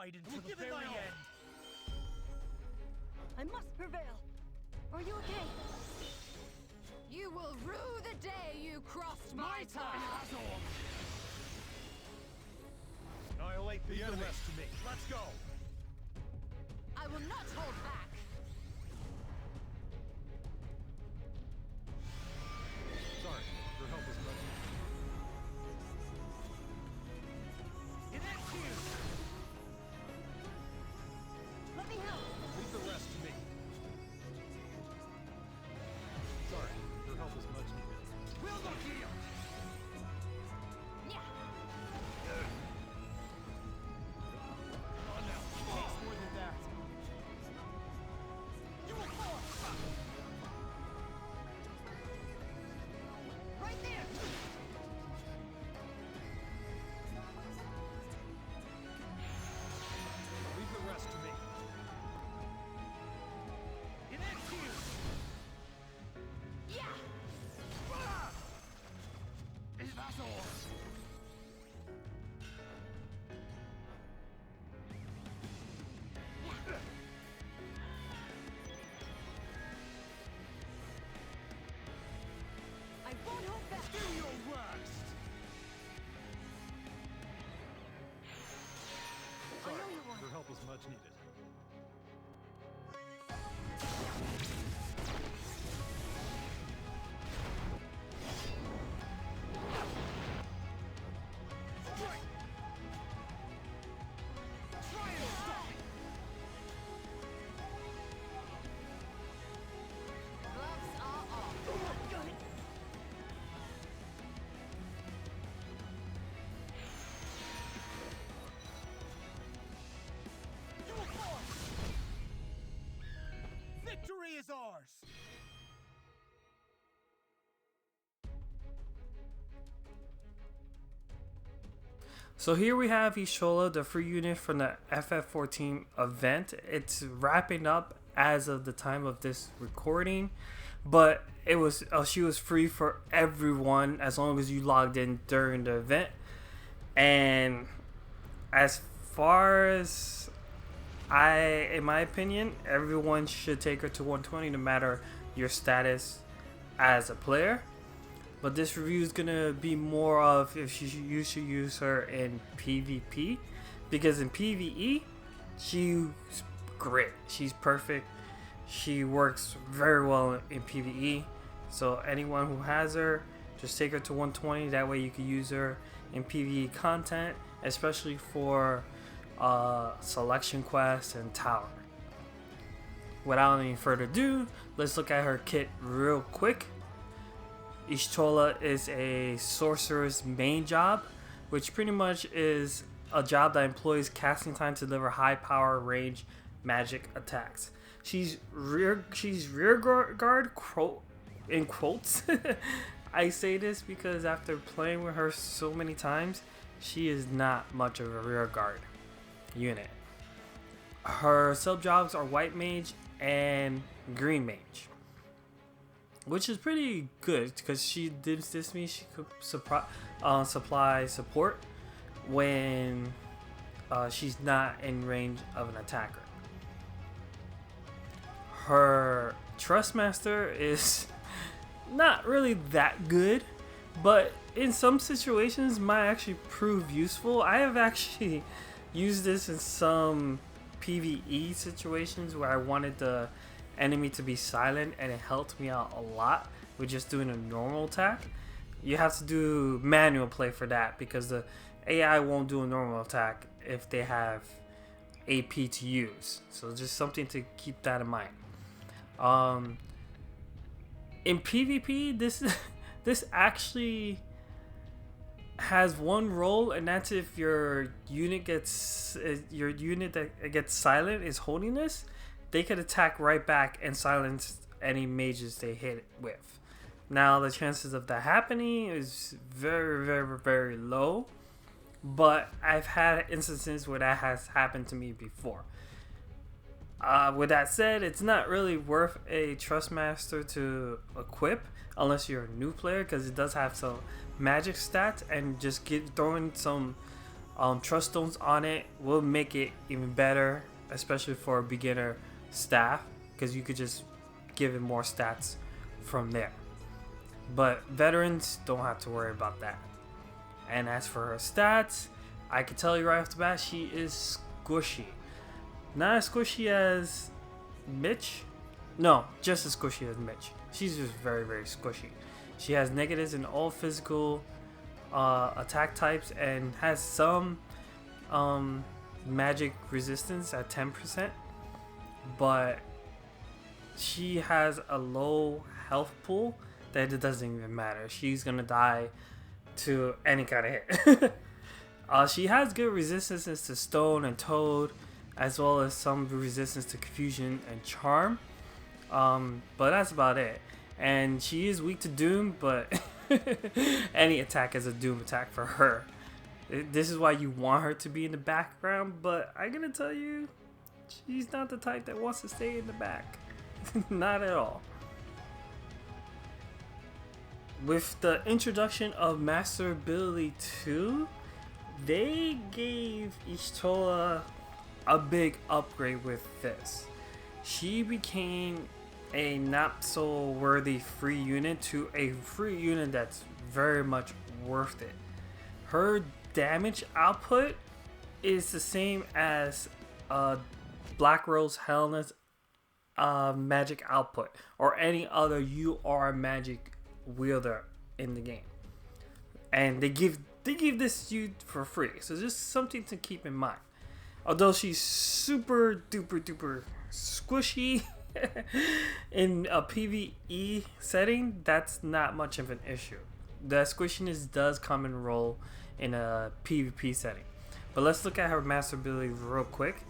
fight until the very end. I must prevail. Are you okay? You will rue the day you crossed my path. Annihilate the enemy. Rest to me. Let's go. I will not hold back. Sorry, your help was much needed. It ends here. Let me help. Leave the rest to me. Sorry, your help was much needed. We'll look here. Yeah. Come on now. It takes more than that. You will fall. Right there. Leave the rest to me. It ends here. Yeah. Is that all? I won't hold back. Do your worst. I know Sorry, you won't. your help was much needed. Strike! Try and stop it! Gloves are off. You will fall! Victory is ours! So here we have Ishola, the free unit from the FF14 event. It's wrapping up as of the time of this recording, but it was she was free for everyone as long as you logged in during the event. And as far as in my opinion, everyone should take her to 120 no matter your status as a player. But this review is gonna be more of if you should use her in PvP, because in PvE, she's great. She's perfect. She works very well in PvE. So anyone who has her, just take her to 120. That way you can use her in PvE content, especially for selection quests and tower. Without any further ado, let's look at her kit real quick. Ishtola is a sorcerer's main job, which pretty much is a job that employs casting time to deliver high power range magic attacks. She's rear guard in quotes. I say this because after playing with her so many times, she is not much of a rear guard unit. Her sub jobs are white mage and green mage, which is pretty good because she did this mean she could supply support when she's not in range of an attacker. Her Trustmaster is not really that good, but in some situations might actually prove useful. I have actually used this in some PvE situations where I wanted the enemy to be silent, and it helped me out a lot with just doing a normal attack. You have to do manual play for that because the AI won't do a normal attack if they have AP to use. So just something to keep that in mind. In PvP, this actually has one role, and that's if your unit that gets silent is holding this, they could attack right back and silence any mages they hit with. Now the chances of that happening is very, very, very low, but I've had instances where that has happened to me before. With that said, it's not really worth a Trustmaster to equip unless you're a new player, because it does have some magic stats, and just throwing some Trust stones on it will make it even better, especially for a beginner staff, because you could just give it more stats from there. But veterans don't have to worry about that. And as for her stats, I can tell you right off the bat, she is squishy. Not as squishy as Mitch. No, just as squishy as Mitch. She's just very, very squishy. She has negatives in all physical attack types and has some magic resistance at 10%. But she has a low health pool that it doesn't even matter. She's gonna die to any kind of hit. She has good resistance to stone and toad, as well as some resistance to confusion and charm. But that's about it. And she is weak to doom, but any attack is a doom attack for her. This is why you want her to be in the background, but I'm gonna tell you, she's not the type that wants to stay in the back. Not at all. With the introduction of Master Ability 2, they gave Y'shtola a big upgrade with this. She became a not so worthy free unit to a free unit that's very much worth it. Her damage output is the same as Black Rose Helena's magic output, or any other UR magic wielder in the game, and they give this to you for free. So just something to keep in mind. Although she's super duper squishy in a PvE setting, that's not much of an issue. The squishiness does come and roll in a PvP setting. But let's look at her master ability real quick.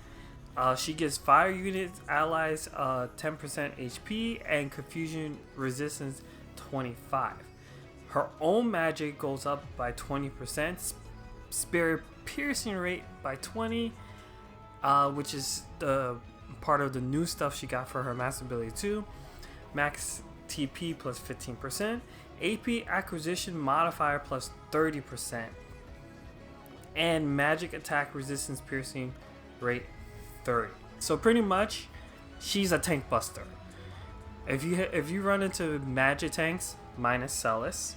She gives fire units allies 10% HP and confusion resistance 25. Her own magic goes up by 20%, spirit piercing rate by 20, which is the part of the new stuff she got for her master ability 2. Max TP plus 15%, AP acquisition modifier plus 30%, and magic attack resistance piercing rate 30. So pretty much, she's a tank buster. If you run into magic tanks minus Celis,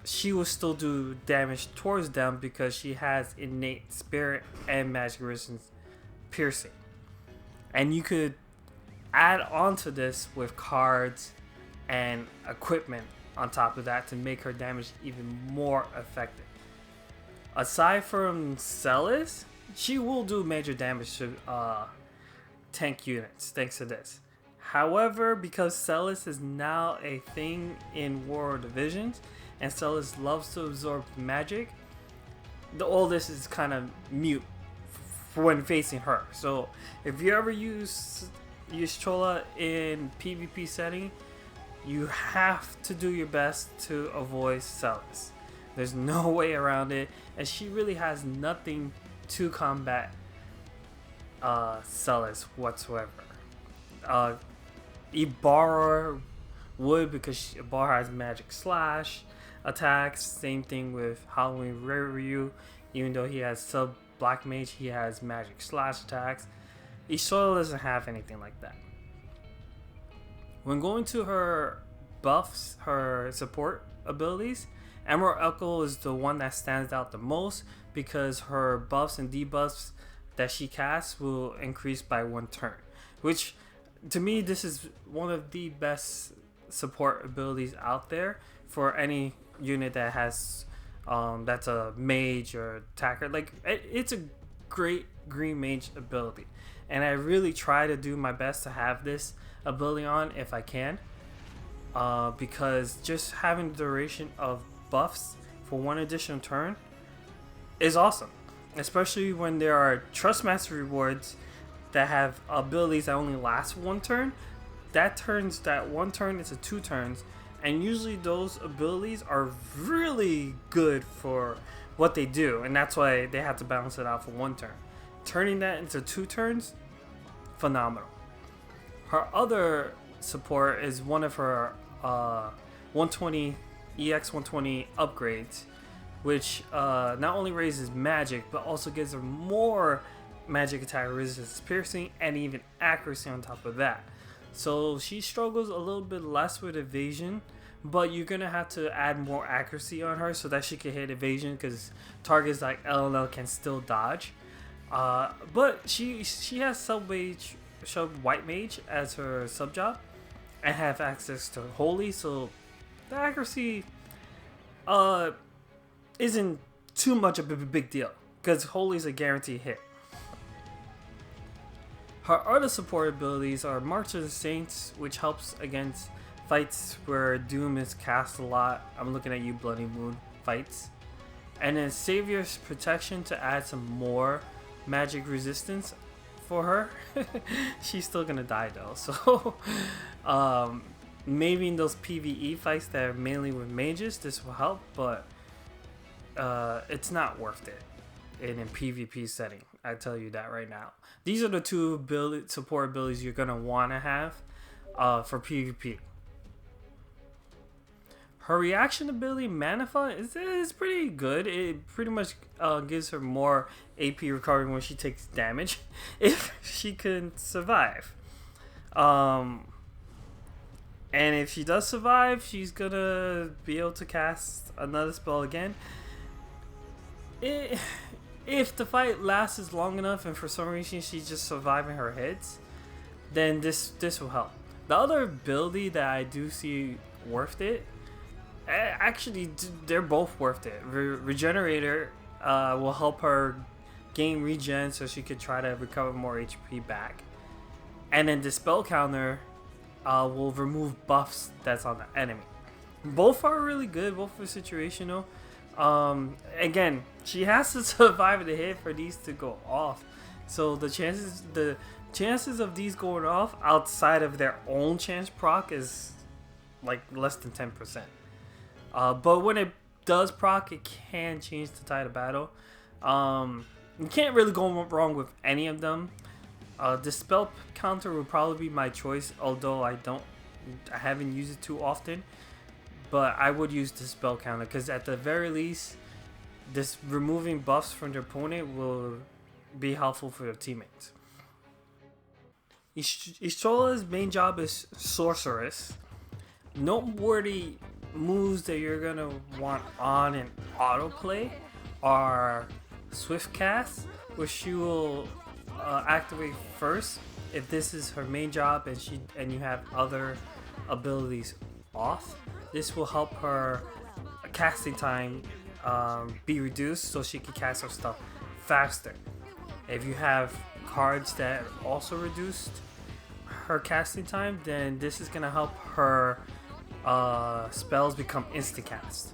she will still do damage towards them because she has innate spirit and magic resistance piercing. And you could add on to this with cards and equipment on top of that to make her damage even more effective. Aside from Celis, she will do major damage to tank units thanks to this. However, because Celis is now a thing in War Divisions, and Celis loves to absorb magic, all this is kind of mute when facing her. So if you ever use Y'shtola in PvP setting, you have to do your best to avoid Celis. There's no way around it, and she really has nothing to combat Celis whatsoever. Ibarra would, because Ibarra has magic slash attacks. Same thing with Halloween Ryu. Even though he has sub black mage, he has magic slash attacks. Y'shtola doesn't have anything like that. When going to her buffs, her support abilities, Emerald Echo is the one that stands out the most because her buffs and debuffs that she casts will increase by 1 turn, which to me, this is one of the best support abilities out there for any unit that has that's a mage or attacker. Like, it's a great green mage ability, and I really try to do my best to have this ability on if I can, because just having the duration of buffs for 1 additional turn is awesome, especially when there are Trust Master rewards that have abilities that only last 1 turn. That turns that 1 turn into 2 turns, and usually those abilities are really good for what they do, and that's why they have to balance it out for 1 turn. Turning that into 2 turns, phenomenal. Her other support is one of her 120 EX120 upgrades, which not only raises magic, but also gives her more magic attack resistance, piercing, and even accuracy on top of that. So she struggles a little bit less with evasion, but you're gonna have to add more accuracy on her so that she can hit evasion, because targets like Elena can still dodge. But she has sub white mage as her sub job, and have access to holy, so the accuracy isn't too much of a big deal, because holy is a guaranteed hit. Her other support abilities are March of the Saints, which helps against fights where Doom is cast a lot. I'm looking at you, Bloody Moon fights. And then Savior's Protection to add some more magic resistance for her. She's still gonna die though, so maybe in those PvE fights that are mainly with mages, this will help, but it's not worth it in a PvP setting. I tell you that right now. These are the two support abilities you're gonna want to have for PvP. Her reaction ability, Manify, is pretty good. It pretty much gives her more AP recovery when she takes damage, if she can survive. And if she does survive, she's gonna be able to cast another spell again. If the fight lasts long enough and for some reason she's just surviving her hits, then this will help. The other ability that I do see worth it, actually they're both worth it. Regenerator will help her gain regen so she could try to recover more HP back. And then the spell counter will remove buffs that's on the enemy. Both are really good, both are situational. Again, she has to survive the hit for these to go off, so the chances of these going off outside of their own chance proc is like less than 10%. But when it does proc, it can change the tide of battle. You can't really go wrong with any of them. The spell counter will probably be my choice, although I haven't used it too often. But I would use the spell counter, because at the very least, this removing buffs from their opponent will be helpful for their teammates. Ishtola's main job is Sorceress. Noteworthy moves that you're gonna want on an autoplay are Swift Cast, which she will activate first if this is her main job and you have other abilities off. This will help her casting time be reduced so she can cast her stuff faster. If you have cards that also reduced her casting time, then this is gonna help her spells become instant cast.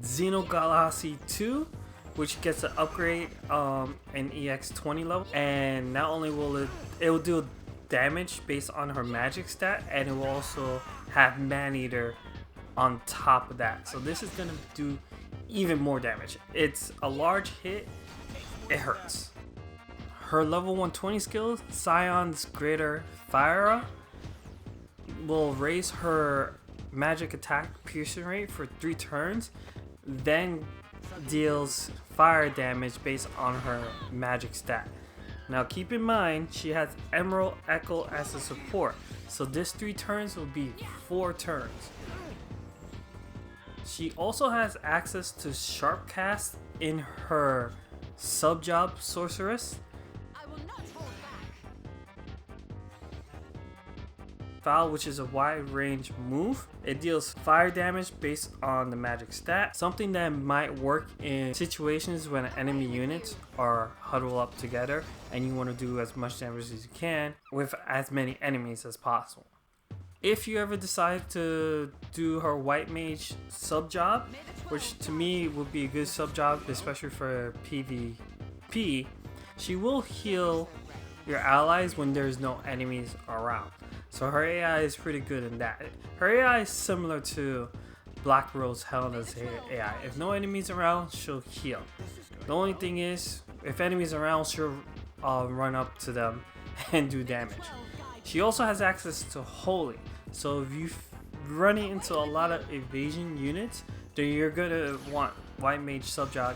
Xenogalassi 2, which gets an upgrade in EX120 level, and not only will it will do damage based on her magic stat, and it will also have Man-Eater on top of that, so this is gonna do even more damage. It's a large hit, it hurts. Her level 120 skill, Scion's Greater Fire, will raise her magic attack piercing rate for 3 turns, then deals fire damage based on her magic stat. Now keep in mind, she has Emerald Echo as a support, so this 3 turns will be 4 turns. She also has access to Sharp Cast in her sub job Sorceress. Foul, which is a wide range move. It deals fire damage based on the magic stat, something that might work in situations when enemy units are huddled up together and you want to do as much damage as you can with as many enemies as possible. If you ever decide to do her white mage sub job, which to me would be a good sub job, especially for PvP, she will heal your allies when there's no enemies around. So her AI is pretty good in that. Her AI is similar to Black Rose Helena's AI. If no enemies around, she'll heal. The only thing is, if enemies around, she'll run up to them and do damage. She also has access to Holy. So if you running into a lot of evasion units, then you're gonna want White Mage Subjob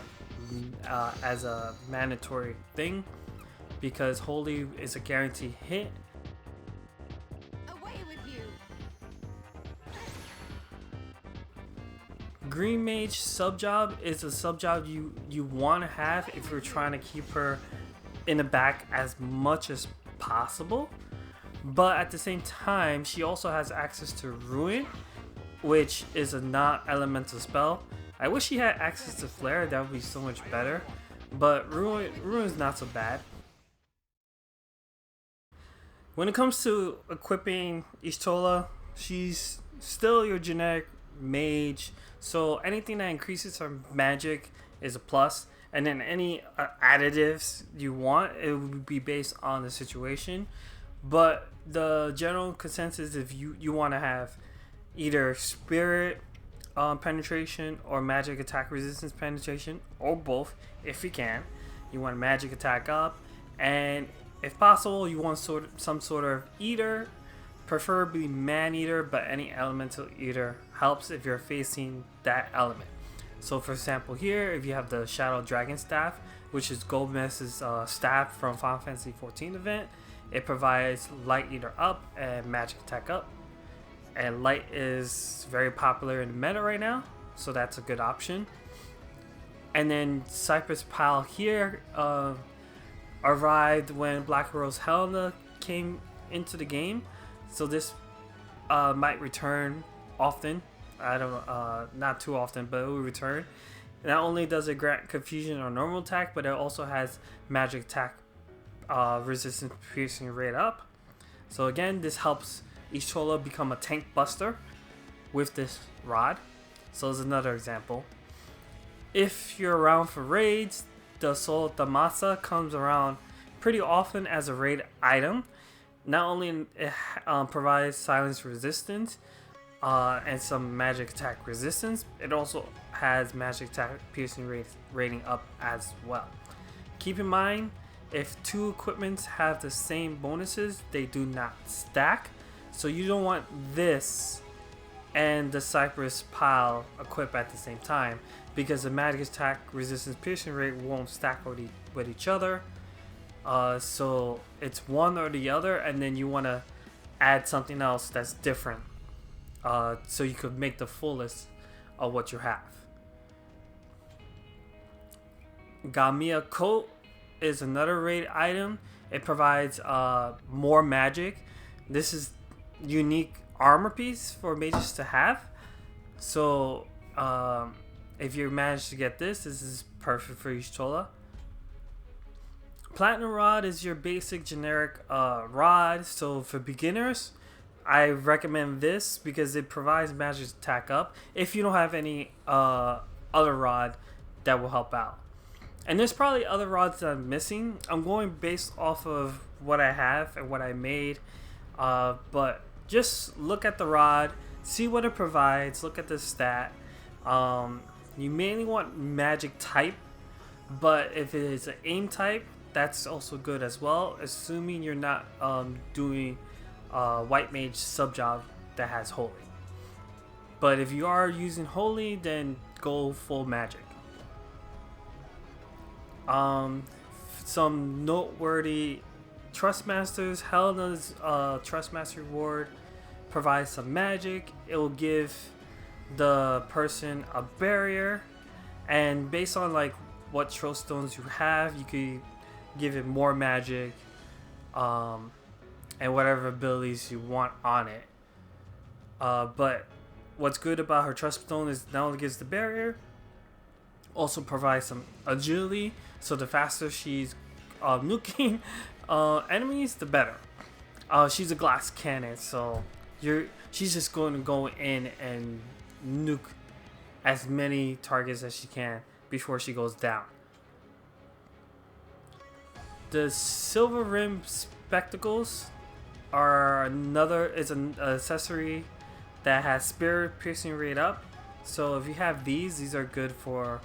as a mandatory thing, because Holy is a guaranteed hit. Away with you. Green Mage Subjob is a subjob you want to have if you're trying to keep her in the back as much as possible. But at the same time, she also has access to Ruin, which is a non-elemental spell. I wish she had access to Flare, that would be so much better. But Ruin is not so bad. When it comes to equipping Y'shtola, she's still your generic mage. So anything that increases her magic is a plus. And then any additives you want, it would be based on the situation. But the general consensus, if you want to have either spirit penetration or magic attack resistance penetration, or both if you can. You want magic attack up, and if possible you want some sort of eater, preferably man eater, but any elemental eater helps if you're facing that element. So for example here, if you have the Shadow Dragon Staff, which is Gomez's staff from Final Fantasy XIV event, it provides light eater up and magic attack up. And light is very popular in the meta right now, so that's a good option. And then Cypress Pile here arrived when Black Rose Helena came into the game, so this might return often. I don't not too often, but it will return. Not only does it grant confusion or normal attack, but it also has magic attack resistance piercing rate up. So again, this helps Y'shtola become a tank buster with this rod. So there's another example. If you're around for raids, the Soul Damasa comes around pretty often as a raid item. Not only it provides silence resistance and some magic attack resistance, it also has magic attack piercing rating up as well. Keep in mind, if two equipments have the same bonuses, they do not stack. So you don't want this and the Cypress Pile equipped at the same time, because the magic attack resistance piercing rate won't stack with each other. So it's one or the other, and then you want to add something else that's different, so you could make the fullest of what you have. Gamia Coat is another raid item. It provides more magic. This is unique armor piece for mages to have. So if you manage to get this is perfect for Y'shtola. Platinum Rod is your basic generic rod. So for beginners, I recommend this because it provides magic attack up if you don't have any other rod that will help out. And there's probably other rods that I'm missing. I'm going based off of what I have and what I made. But just look at the rod, see what it provides, look at the stat. You mainly want magic type, but if it is an aim type, that's also good as well, assuming you're not doing White Mage Subjob that has Holy. But if you are using Holy, then go full magic. Some noteworthy Trust Masters. Helena's Trust Master reward provides some magic. It will give the person a barrier, and based on like what Troll Stones you have, you could give it more magic, and whatever abilities you want on it. But what's good about her Trust Stone is not only gives the barrier, also provides some agility. So the faster she's nuking enemies, the better. She's a glass cannon, so she's just going to go in and nuke as many targets as she can before she goes down. The Silver Rim Spectacles are an accessory that has spirit piercing rate up. So if you have these are good for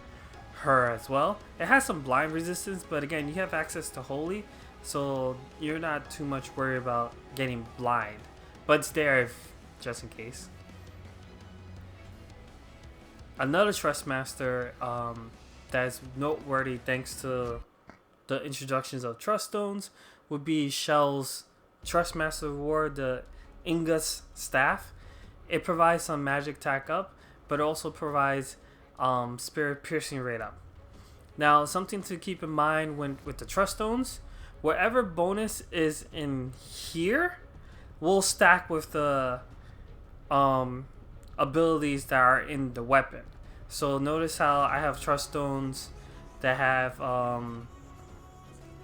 her as well. It has some blind resistance, but again, you have access to Holy, so you're not too much worried about getting blind, but it's there if, just in case. Another Trustmaster that's noteworthy thanks to the introductions of Trust Stones would be Shell's Trustmaster Award, the Ingus Staff. It provides some magic attack up, but also provides spirit piercing rate up. Now, something to keep in mind with the Trust Stones, whatever bonus is in here will stack with the abilities that are in the weapon. So notice how I have Trust Stones that have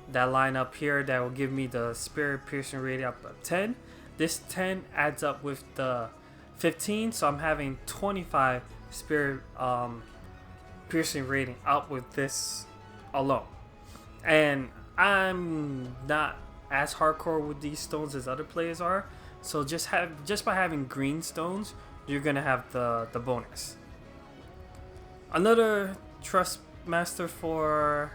that line up here that will give me the spirit piercing rate up of 10. This 10 adds up with the 15, so I'm having 25 spirit piercing rating up with this alone. And I'm not as hardcore with these stones as other players are, so just by having green stones, you're gonna have the bonus. Another Trust Master for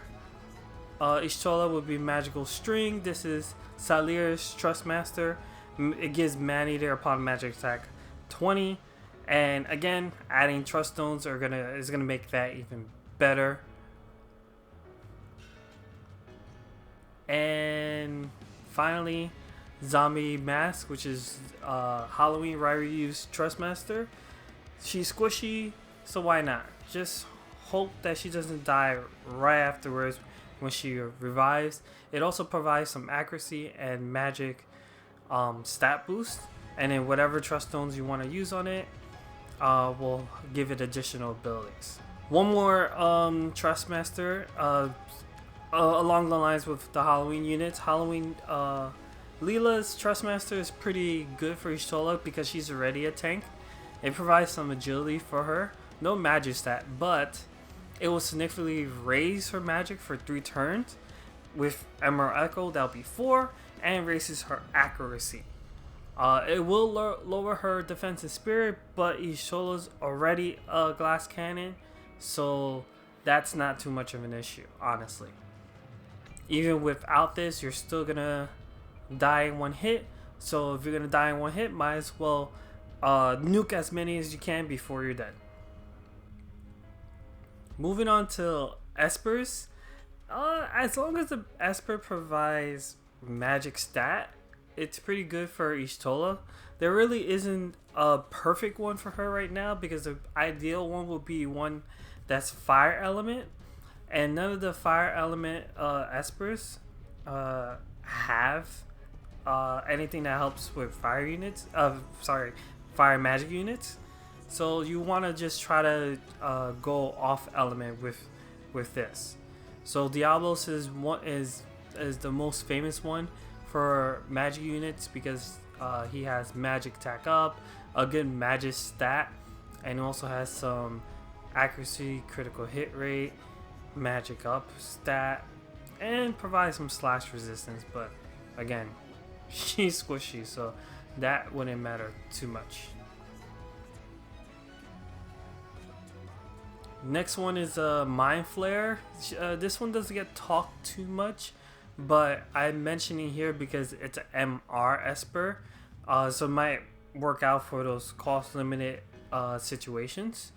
Ishtola would be Magical String. This is Salir's Trust Master. It gives Man-Eater upon magic attack 20, and again, adding Trust Stones is gonna make that even better. And finally, Zombie Mask, which is Halloween Ryu's Trust Master. She's squishy, so why not? Just hope that she doesn't die right afterwards when she revives. It also provides some accuracy and magic stat boost, and then whatever Trust Stones you want to use on it will give it additional abilities. One more Trust Master along the lines with the Halloween units. Leela's Trust Master is pretty good for Ishtola because she's already a tank. It provides some agility for her. No magic stat, but it will significantly raise her magic for 3 turns. With Emerald Echo, that'll be 4, and raises her accuracy. It will lower her defense and spirit, but Ishtola's already a glass cannon, so that's not too much of an issue, honestly. Even without this, you're still gonna die in one hit, so if you're gonna die in one hit, might as well nuke as many as you can before you're dead. Moving on to Espers. As long as the Esper provides magic stat, it's pretty good for Ishtola. There really isn't a perfect one for her right now because the ideal one would be one that's fire element, and none of the fire element Espers have anything that helps with fire units. Fire magic units. So you want to just try to go off element with this. So Diablos is the most famous one for magic units because he has magic attack up, a good magic stat, and also has some accuracy, critical hit rate, magic up stat, and provides some slash resistance. But again, she's squishy, so that wouldn't matter too much. Next one is Mind Flare. This one doesn't get talked too much, but I'm mentioning here because it's an MR Esper, so it might work out for those cost limited situations.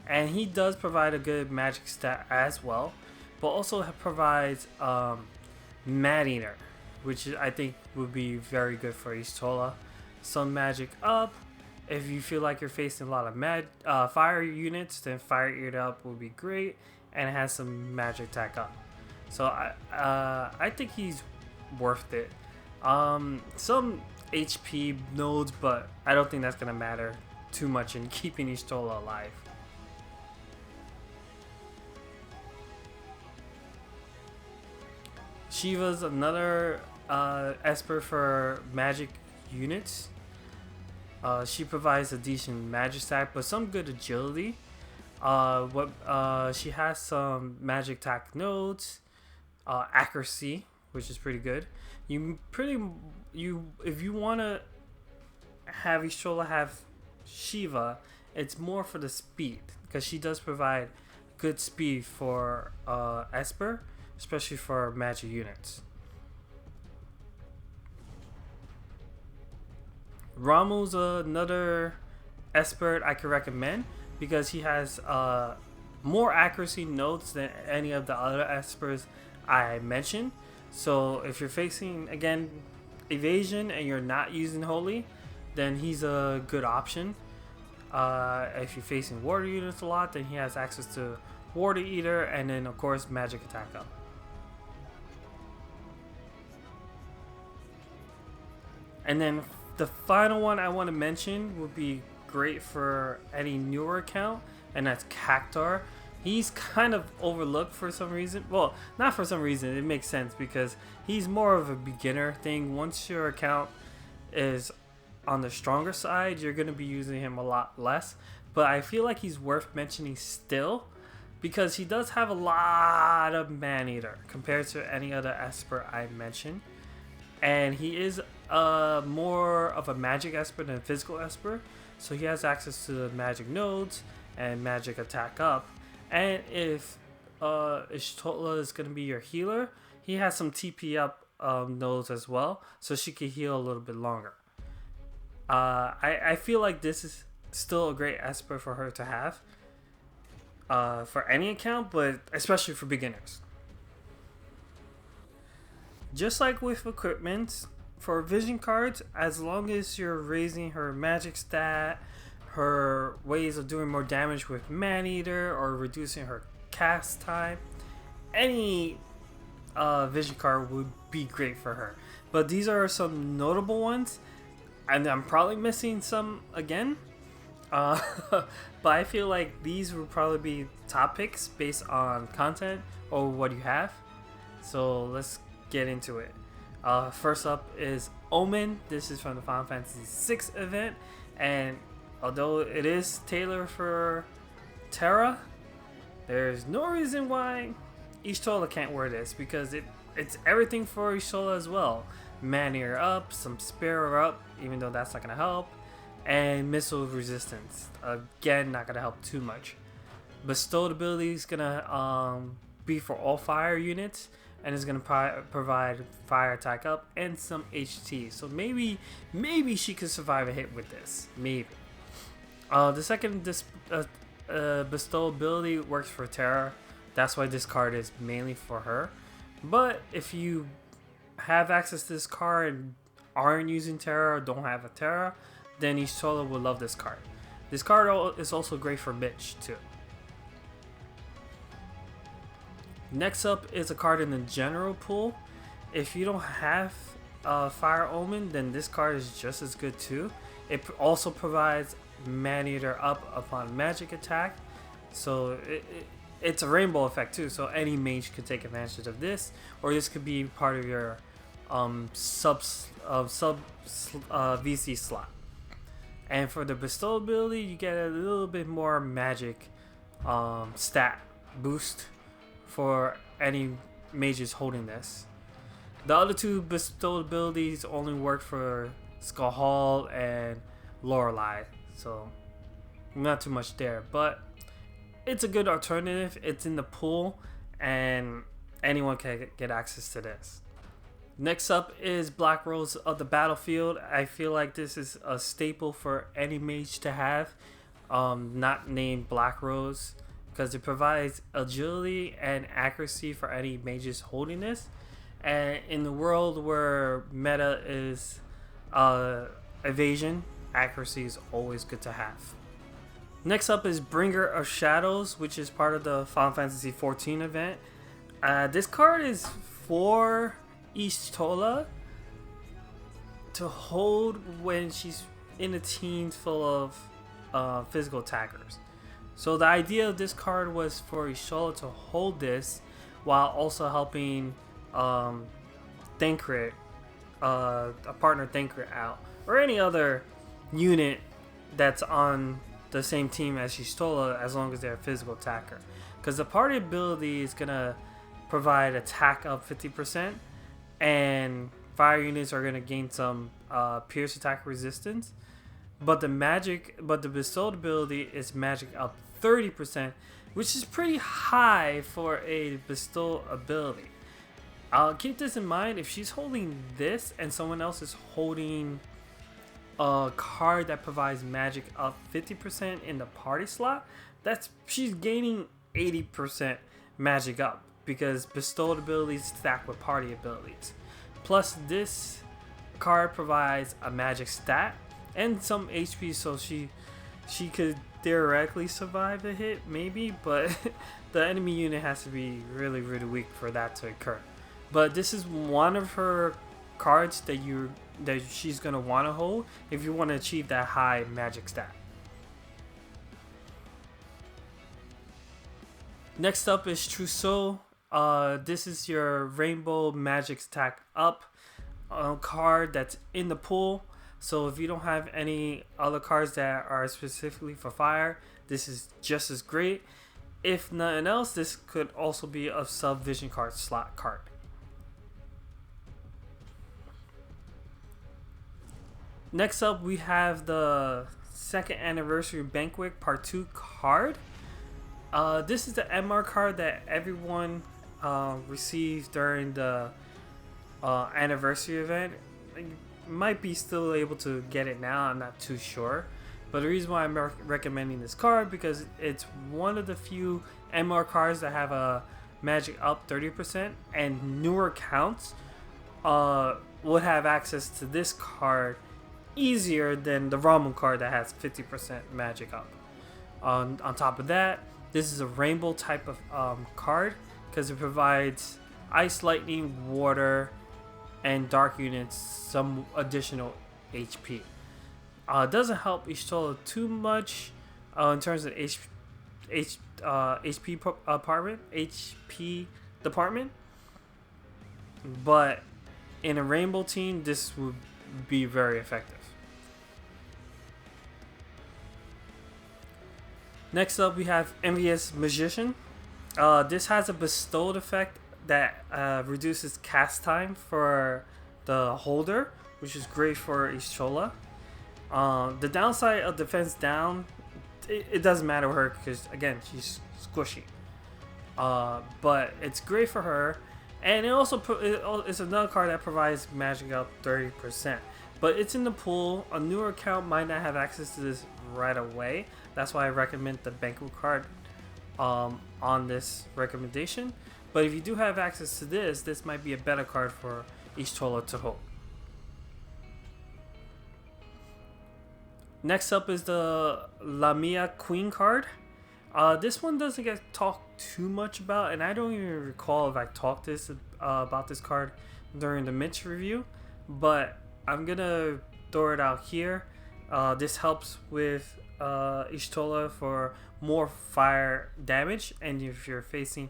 And he does provide a good magic stat as well, but also provides Man-Eater, which I think would be very good for Ishtola. Some magic up. If you feel like you're facing a lot of fire units, then Fire Eater up will be great, and it has some magic attack up. So I think he's worth it. Some HP nodes, but I don't think that's gonna matter too much in keeping Ishtola alive. Shiva's another Esper for magic units. She provides a decent magic stack, but some good agility. She has some magic attack nodes, accuracy, which is pretty good. If you wanna have Ishtola have Shiva, it's more for the speed because she does provide good speed for Esper, especially for magic units. Ramu's another Esper I could recommend because he has more accuracy notes than any of the other Espers I mentioned. So if you're facing, again, evasion and you're not using Holy, then he's a good option. If you're facing water units a lot, then he has access to Water Eater and then of course magic attack up. And then the final one I want to mention would be great for any newer account, and that's Cactar. He's kind of overlooked for some reason. Well, not for some reason, it makes sense because he's more of a beginner thing. Once your account is on the stronger side, you're going to be using him a lot less. But I feel like he's worth mentioning still because he does have a lot of Man-Eater compared to any other Esper I mentioned. And he is more of a magic Esper than a physical Esper. So he has access to the magic nodes and magic attack up. And if Y'shtola is going to be your healer, he has some TP up nodes as well. So she can heal a little bit longer. I feel like this is still a great Esper for her to have. For any account, but especially for beginners. Just like with equipment, for vision cards, as long as you're raising her magic stat, her ways of doing more damage with Man-Eater, or reducing her cast time, any vision card would be great for her. But these are some notable ones, and I'm probably missing some again. But I feel like these would probably be top picks based on content or what you have. So let's get into it. First up is Omen. This is from the Final Fantasy VI event, and although it is tailored for Terra, there's no reason why Y'shtola can't wear this because it's everything for Y'shtola as well. Man-Eater up, some Spare up, even though that's not gonna help, and missile resistance. Again, not gonna help too much. Bestowed ability is gonna be for all fire units, and is gonna provide fire attack up and some HT. So maybe she could survive a hit with this. Maybe. The second bestow ability works for Terra. That's why this card is mainly for her. But if you have access to this card and aren't using Terra or don't have a Terra, then Y'shtola will love this card. This card is also great for Mitch too. Next up is a card in the general pool. If you don't have Fire Omen, then this card is just as good too. It also provides Man-Eater up upon magic attack. So it's a rainbow effect too. So any mage could take advantage of this, or this could be part of your sub VC slot. And for the bestow ability, you get a little bit more magic stat boost for any mages holding this. The other two bestowed abilities only work for Skullhall and Lorelei, so not too much there, but it's a good alternative. It's in the pool and anyone can get access to this. Next up is Black Rose of the Battlefield. I feel like this is a staple for any mage to have, not named Black Rose, because it provides agility and accuracy for any mages holding this. And in the world where meta is evasion, accuracy is always good to have. Next up is Bringer of Shadows, which is part of the Final Fantasy XIV event. This card is for Y'shtola to hold when she's in a team full of physical attackers. So the idea of this card was for Y'shtola to hold this while also helping Thancred, a partner Thancred out, or any other unit that's on the same team as Y'shtola, as long as they're a physical attacker. Because the party ability is gonna provide attack up 50%, and fire units are gonna gain some pierce attack resistance. But the bestowed ability is magic up 30%, which is pretty high for a bestow ability. Keep this in mind. If she's holding this and someone else is holding a card that provides magic up 50% in the party slot, she's gaining 80% magic up because bestowed abilities stack with party abilities. Plus, this card provides a magic stat and some HP, so she could theoretically survive a hit, maybe, but the enemy unit has to be really, really weak for that to occur. But this is one of her cards that she's gonna want to hold if you want to achieve that high magic stat. Next up is Trousseau. This is your rainbow magic stack up card that's in the pool. So if you don't have any other cards that are specifically for fire, this is just as great. If nothing else, this could also be a sub-vision card slot card. Next up, we have the 2nd Anniversary Banquet Part 2 card. This is the MR card that everyone receives during the anniversary event. You might be still able to get it now, I'm not too sure. But the reason why I'm recommending this card because it's one of the few MR cards that have a magic up 30%, and newer accounts would have access to this card easier than the Ramen card that has 50% magic up. On top of that, this is a rainbow type of card because it provides ice, lightning, water, and dark units some additional HP. Doesn't help Ishtola too much in terms of HP department, but in a rainbow team, this would be very effective. Next up, we have Envious Magician. This has a bestowed effect that reduces cast time for the holder, which is great for Ishtola. The downside of defense down, it doesn't matter with her because again she's squishy. But it's great for her, and it also it's another card that provides magic up 30%. But it's in the pool. A newer account might not have access to this right away. That's why I recommend the Banquet card on this recommendation. But if you do have access to this might be a better card for Ishtola to hold. Next up is the Lamia Queen card. This one doesn't get talked too much about, and I don't even recall if I talked about this card during the Mitch review, but I'm gonna throw it out here. This helps with Ishtola for more fire damage, and if you're facing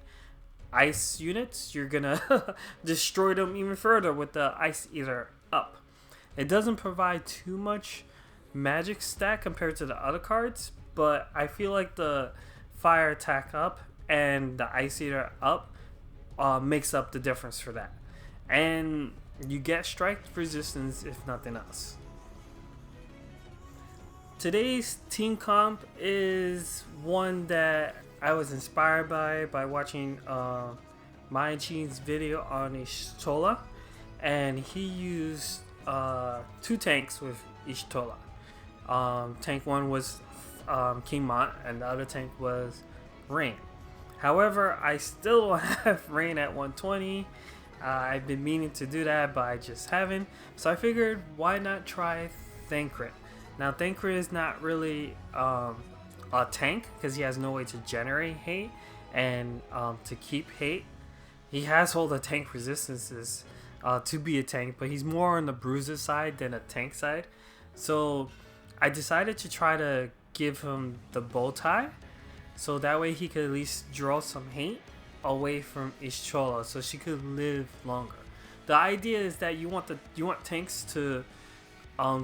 ice units, you're gonna destroy them even further with the Ice Eater up. It doesn't provide too much magic stack compared to the other cards, but I feel like the fire attack up and the Ice Eater up makes up the difference for that, and you get strike resistance if nothing else. Today's team comp is one that I was inspired by watching Mayachi's video on Ishtola, and he used 2 tanks with Ishtola. Tank 1 was King Mont, and the other tank was Rain. However, I still don't have Rain at 120. I've been meaning to do that, but I just haven't. So I figured, why not try Thancred? Now, Thancred is not really a tank because he has no way to generate hate and to keep hate. He has all the tank resistances to be a tank, but he's more on the bruiser side than a tank side. So I decided to try to give him the bow tie, so that way he could at least draw some hate away from Ishtola, so she could live longer. The idea is that you want tanks to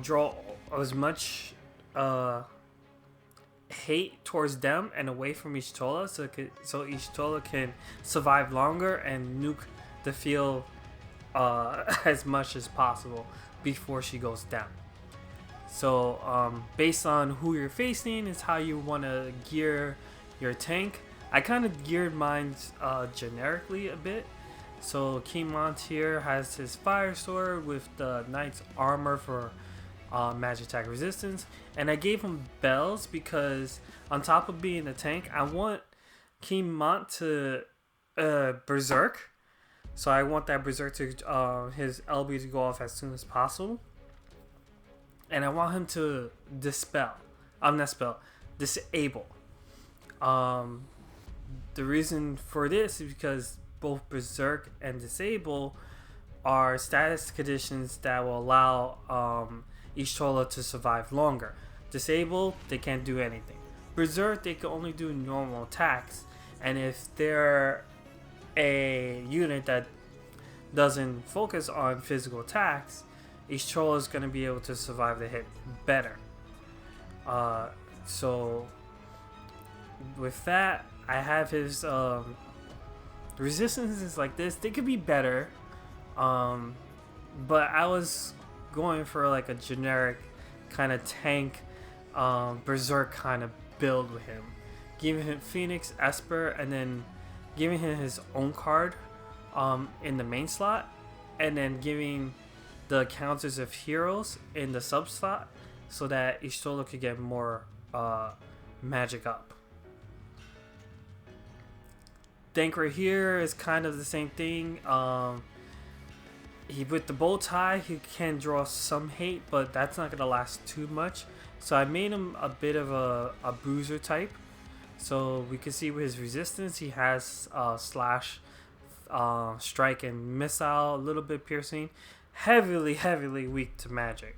draw as much hate towards them and away from Ishtola, so Ishtola can survive longer and nuke the field as much as possible before she goes down. So based on who you're facing is how you want to gear your tank. I kind of geared mine generically a bit. So King Mont here has his fire sword with the knight's armor for magic attack resistance. And I gave him bells because on top of being a tank, I want Keemont to berserk. So I want that berserk to his LB to go off as soon as possible. And I want him to disable. The reason for this is because both berserk and disable are status conditions that will allow each Chola to survive longer. Disable, they can't do anything. Berserk, they can only do normal attacks, and if they're a unit that doesn't focus on physical attacks, each Chola is going to be able to survive the hit better. So with that, I have his resistances like this. They could be better, but I was going for like a generic kind of tank berserk kind of build with him, giving him Phoenix, Esper, and then giving him his own card in the main slot, and then giving the counters of heroes in the sub slot, so that each solo could get more magic up. Tank right here is kind of the same thing. He with the bow tie, he can draw some hate, but that's not gonna last too much. So I made him a bit of a bruiser type. So we can see with his resistance, he has slash, strike, and missile, a little bit piercing. Heavily weak to magic,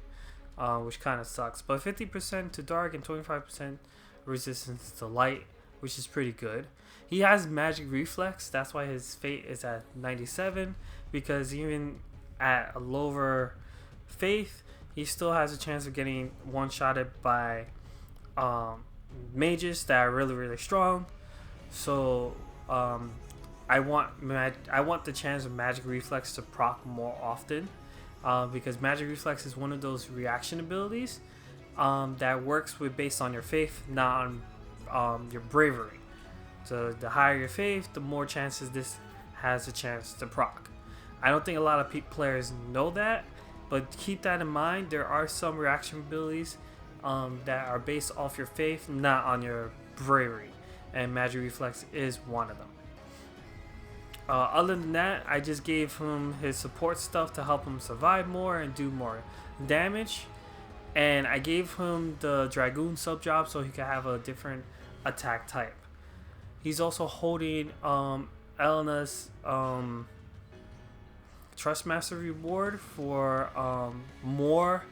which kind of sucks. But 50% to dark and 25% resistance to light, which is pretty good. He has magic reflex, that's why his fate is at 97, because even at a lower faith, he still has a chance of getting one-shotted by mages that are really strong. So I want the chance of magic reflex to proc more often, because magic reflex is one of those reaction abilities that works based on your faith, not on your bravery. So the higher your faith, the more chances this has a chance to proc. I don't think a lot of players know that, but keep that in mind. There are some reaction abilities that are based off your faith, not on your bravery, and magic reflex is one of them. Other than that, I just gave him his support stuff to help him survive more and do more damage, and I gave him the Dragoon sub job so he could have a different attack type. He's also holding Elena's Trustmaster reward for more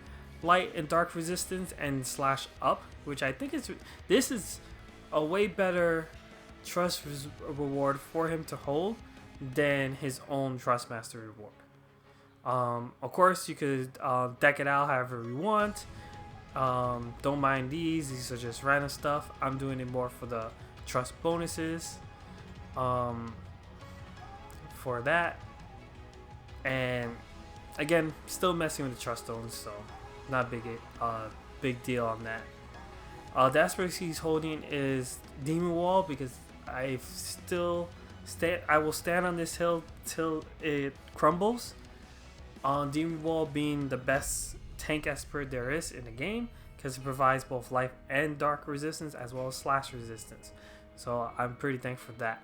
light and dark resistance and slash up, which I think this is a way better trust reward for him to hold than his own Trustmaster reward. Of course, you could deck it out however you want. Don't mind these are just random stuff. I'm doing it more for the trust bonuses for that, and again, still messing with the trust stones, so not big deal on that. The aspect he's holding is Demon Wall, because I will stand on this hill till it crumbles. Demon Wall being the best tank Esper there is in the game, because it provides both life and dark resistance as well as slash resistance. So I'm pretty thankful for that.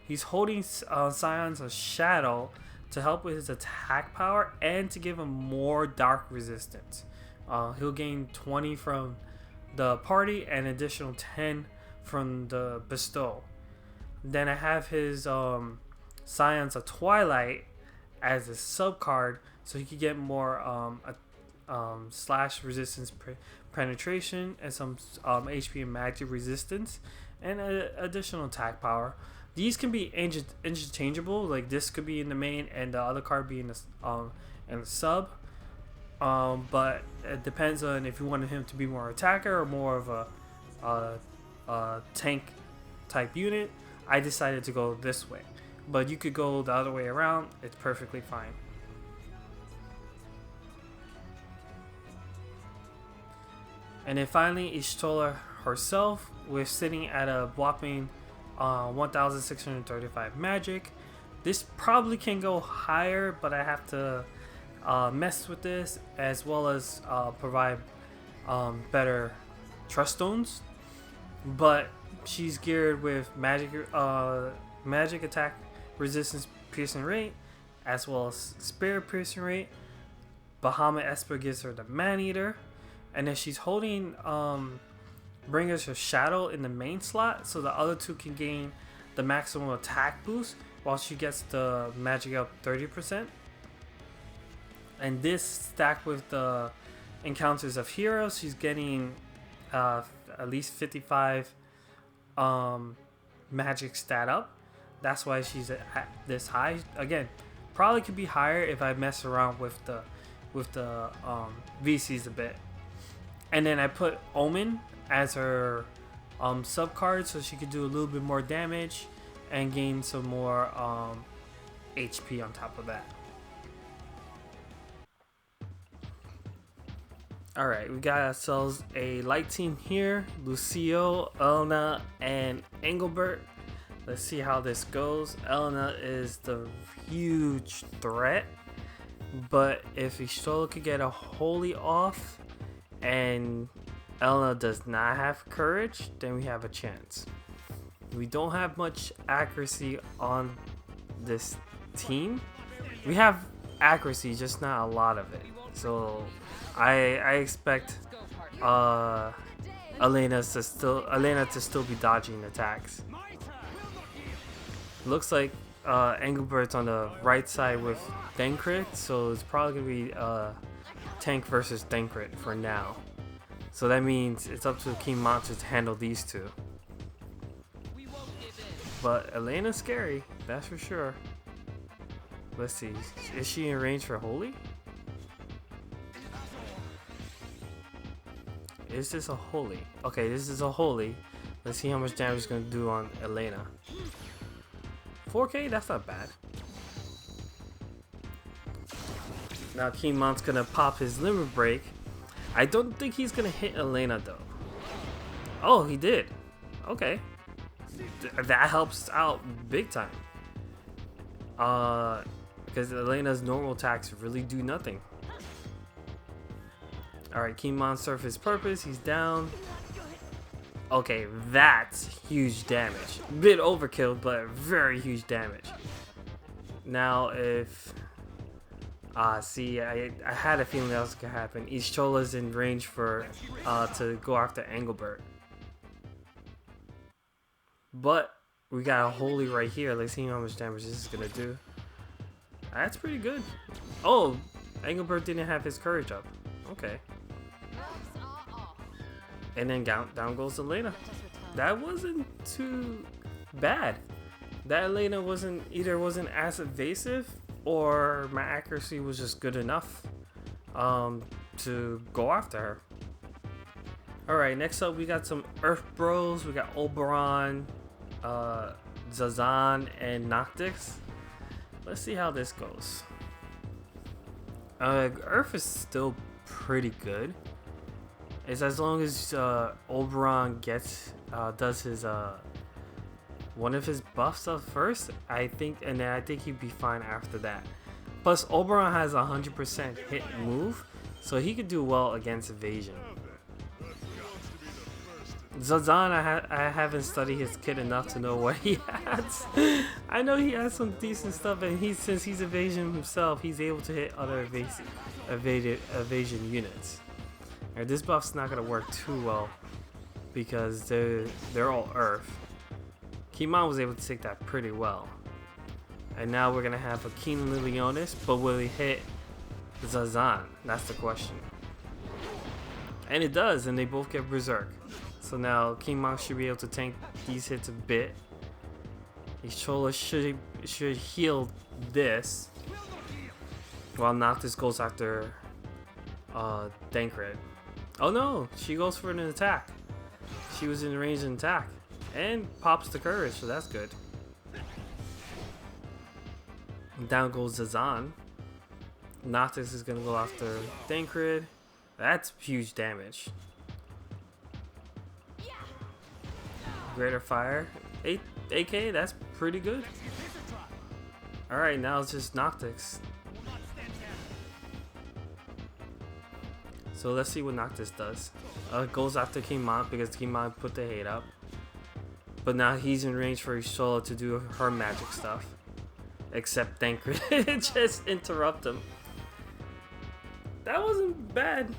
He's holding Scions of Shadow to help with his attack power and to give him more dark resistance. He'll gain 20 from the party and additional 10 from the bestow. Then I have his Scions of Twilight as a sub card, so he could get more slash resistance penetration and some HP and magic resistance and additional attack power. These can be interchangeable, like this could be in the main and the other card be in the sub, but it depends on if you wanted him to be more attacker or more of a tank type unit. I decided to go this way, but you could go the other way around. It's perfectly fine. And then finally, Y'shtola herself, we're sitting at a whopping 1,635 magic. This probably can go higher, but I have to mess with this, as well as provide better trust stones. But she's geared with magic attack resistance piercing rate, as well as spirit piercing rate. Bahamut Esper gives her the Man Eater, and then she's holding Bringers her Shadow in the main slot, so the other two can gain the maximum attack boost while she gets the magic up 30%. And this stacked with the Encounters of Heroes, she's getting at least 55 magic stat up. That's why she's at this high. Again, probably could be higher if I mess around with the VCs a bit. And then I put Omen as her sub card, so she could do a little bit more damage and gain some more HP on top of that. Alright, we got ourselves a light team here. Lucio, Elena, and Englebert. Let's see how this goes. Elena is the huge threat, but if Y'shtola could get a holy off and Elena does not have courage, then we have a chance. We don't have much accuracy on this team. We have accuracy, just not a lot of it. So I expect Elena to still be dodging attacks. Looks like Englebert's on the right side with Denkrit, so it's probably gonna be tank versus Denkrit for now. So that means it's up to King Monster to handle these two. But Elena's scary, that's for sure. Let's see, is she in range for Holy? Is this a Holy? Okay, this is a Holy. Let's see how much damage it's gonna do on Elena. 4k? That's not bad. Now King Mont's gonna pop his limit break. I don't think he's gonna hit Elena though. Oh, he did. Okay. That helps out big time. Because Elena's normal attacks really do nothing. Alright, King Mon served his purpose. He's down. Okay, that's huge damage. Bit overkill, but very huge damage. Now, if... see, I had a feeling that was going to happen. Y'shtola's in range for to go after Englebert. But we got a Holy right here. Let's see how much damage this is going to do. That's pretty good. Oh, Englebert didn't have his courage up. Okay. And then down goes Elena. That wasn't too bad. That Elena wasn't as evasive, or my accuracy was just good enough to go after her. Alright, next up we got some Earth Bros. We got Obreon, Zazan, and Noctis. Let's see how this goes. Earth is still pretty good. It's as long as Obreon does his one of his buffs up first, I think, and then I think he'd be fine after that. Plus, Obreon has 100% hit move, so he could do well against evasion. Zazan, I haven't studied his kit enough to know what he has. I know he has some decent stuff, and since he's evasion himself, he's able to hit other evasion units. Right, this buff's not gonna work too well because they're all Earth. Kimon was able to take that pretty well, and now we're gonna have a Keen Lilionis, but will he hit Zazan? That's the question. And it does, and they both get Berserk. So now Kimon should be able to tank these hits a bit. Y'shtola should heal this, while Noctis goes after Denkrit. Oh no, she goes for an attack. She was in range and attack. And pops the courage, so that's good. Down goes Zazan. Noctis is gonna go after Denkrit. That's huge damage. Greater Fire. 8k, that's pretty good. Alright, now it's just Noctis. So let's see what Noctis does. Goes after King Mont because King Mont put the hate up. But now he's in range for Ishola to do her magic stuff. Except Thancred just interrupt him. That wasn't bad.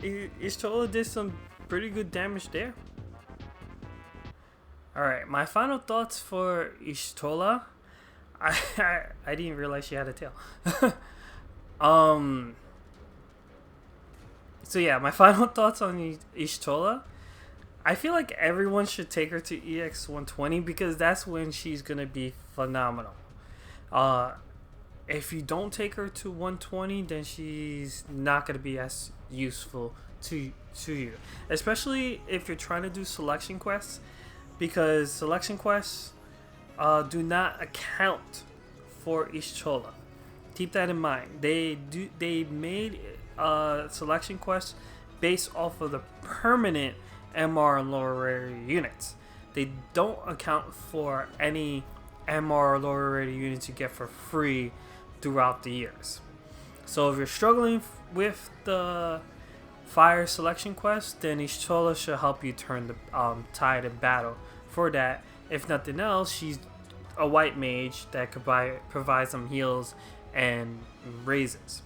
Ishola did some pretty good damage there. Alright, my final thoughts for Ishola. I didn't realize she had a tail. So yeah, my final thoughts on Ishola. I feel like everyone should take her to EX120 because that's when she's gonna be phenomenal. If you don't take her to 120, then she's not gonna be as useful to you, especially if you're trying to do selection quests, because selection quests do not account for Ishola. Keep that in mind. They made selection quests based off of the permanent MR and lower rarity units. They don't account for any MR or lower rarity units you get for free throughout the years. So if you're struggling with the fire selection quest, then Ishola should help you turn the tide in battle for that. If nothing else, she's a white mage that could provide some heals and raises.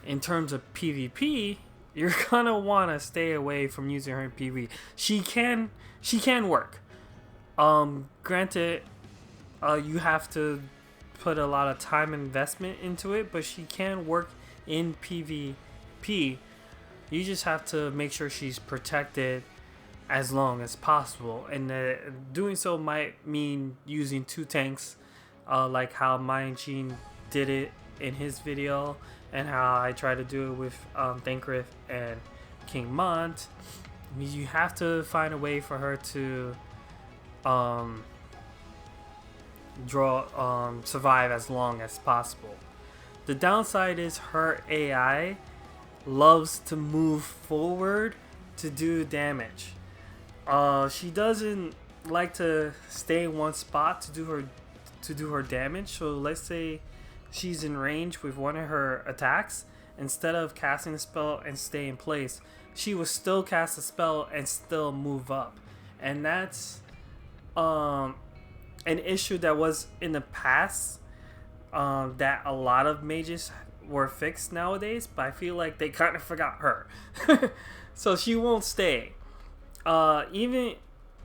In terms of PvP, you're gonna want to stay away from using her in PvP. She can work. Granted, you have to put a lot of time and investment into it, but she can work in PvP. You just have to make sure she's protected as long as possible, and doing so might mean using 2 tanks, like how Mayangin did it in his video, and how I try to do it with Thancred and King Mont. You have to find a way for her to survive as long as possible. The downside is her AI loves to move forward to do damage. She doesn't like to stay in one spot to do her damage. So let's say she's in range with one of her attacks. Instead of casting a spell and stay in place, she will still cast a spell and still move up. And that's an issue that was in the past, that a lot of mages were fixed nowadays, but I feel like they kind of forgot her. So she won't stay. Even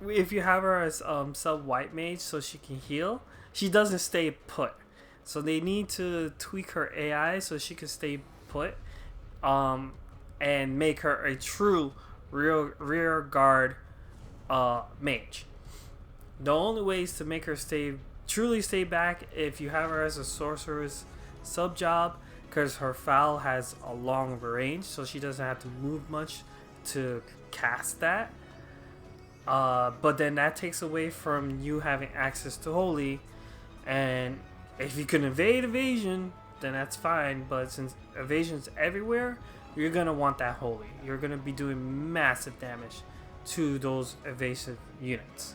if you have her as sub white mage so she can heal, she doesn't stay put. So they need to tweak her AI so she can stay put, and make her a true rear guard mage. The only ways to make her truly stay back if you have her as a sorceress sub job, because her foul has a long range, so she doesn't have to move much to cast that. But then that takes away from you having access to holy, and if you can evade evasion, then that's fine. But since evasion's everywhere, you're gonna want that holy. You're gonna be doing massive damage to those evasive units.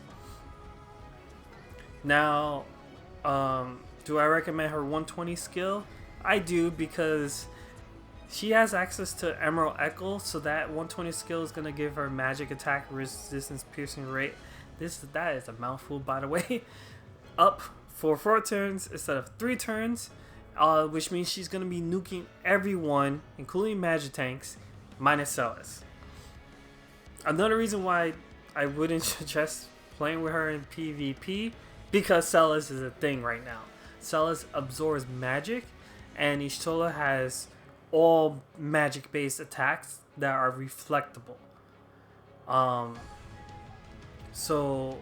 Now, do I recommend her 120 skill? I do, because she has access to Emerald Echo, so that 120 skill is gonna give her magic attack resistance, piercing rate. That is a mouthful, by the way. Up for 4 turns instead of 3 turns, which means she's gonna be nuking everyone, including magic tanks, minus Celis. Another reason why I wouldn't suggest playing with her in PvP, because Celis is a thing right now. Celis absorbs magic, and Ishola has all magic based attacks that are reflectable. So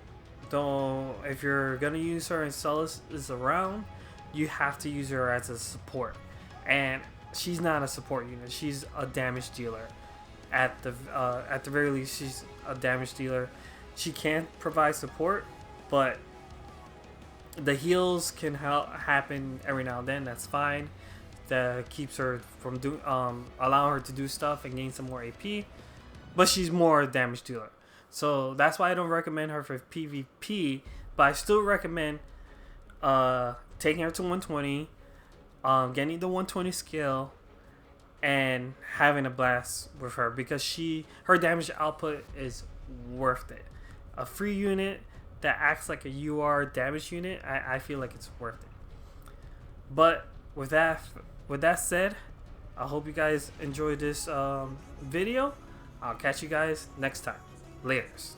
if you're gonna use her and Celis is around, you have to use her as a support, and she's not a support unit. She's a damage dealer. At the very least, she's a damage dealer. She can't provide support, but the heals can happen every now and then. That's fine. That keeps her from allowing her to do stuff and gain some more AP. But she's more a damage dealer. So that's why I don't recommend her for PvP. But I still recommend taking her to 120, getting the 120 skill, and having a blast with her because her damage output is worth it. A free unit that acts like a UR damage unit, I feel like it's worth it. But with that said, I hope you guys enjoyed this video. I'll catch you guys next time. Laters.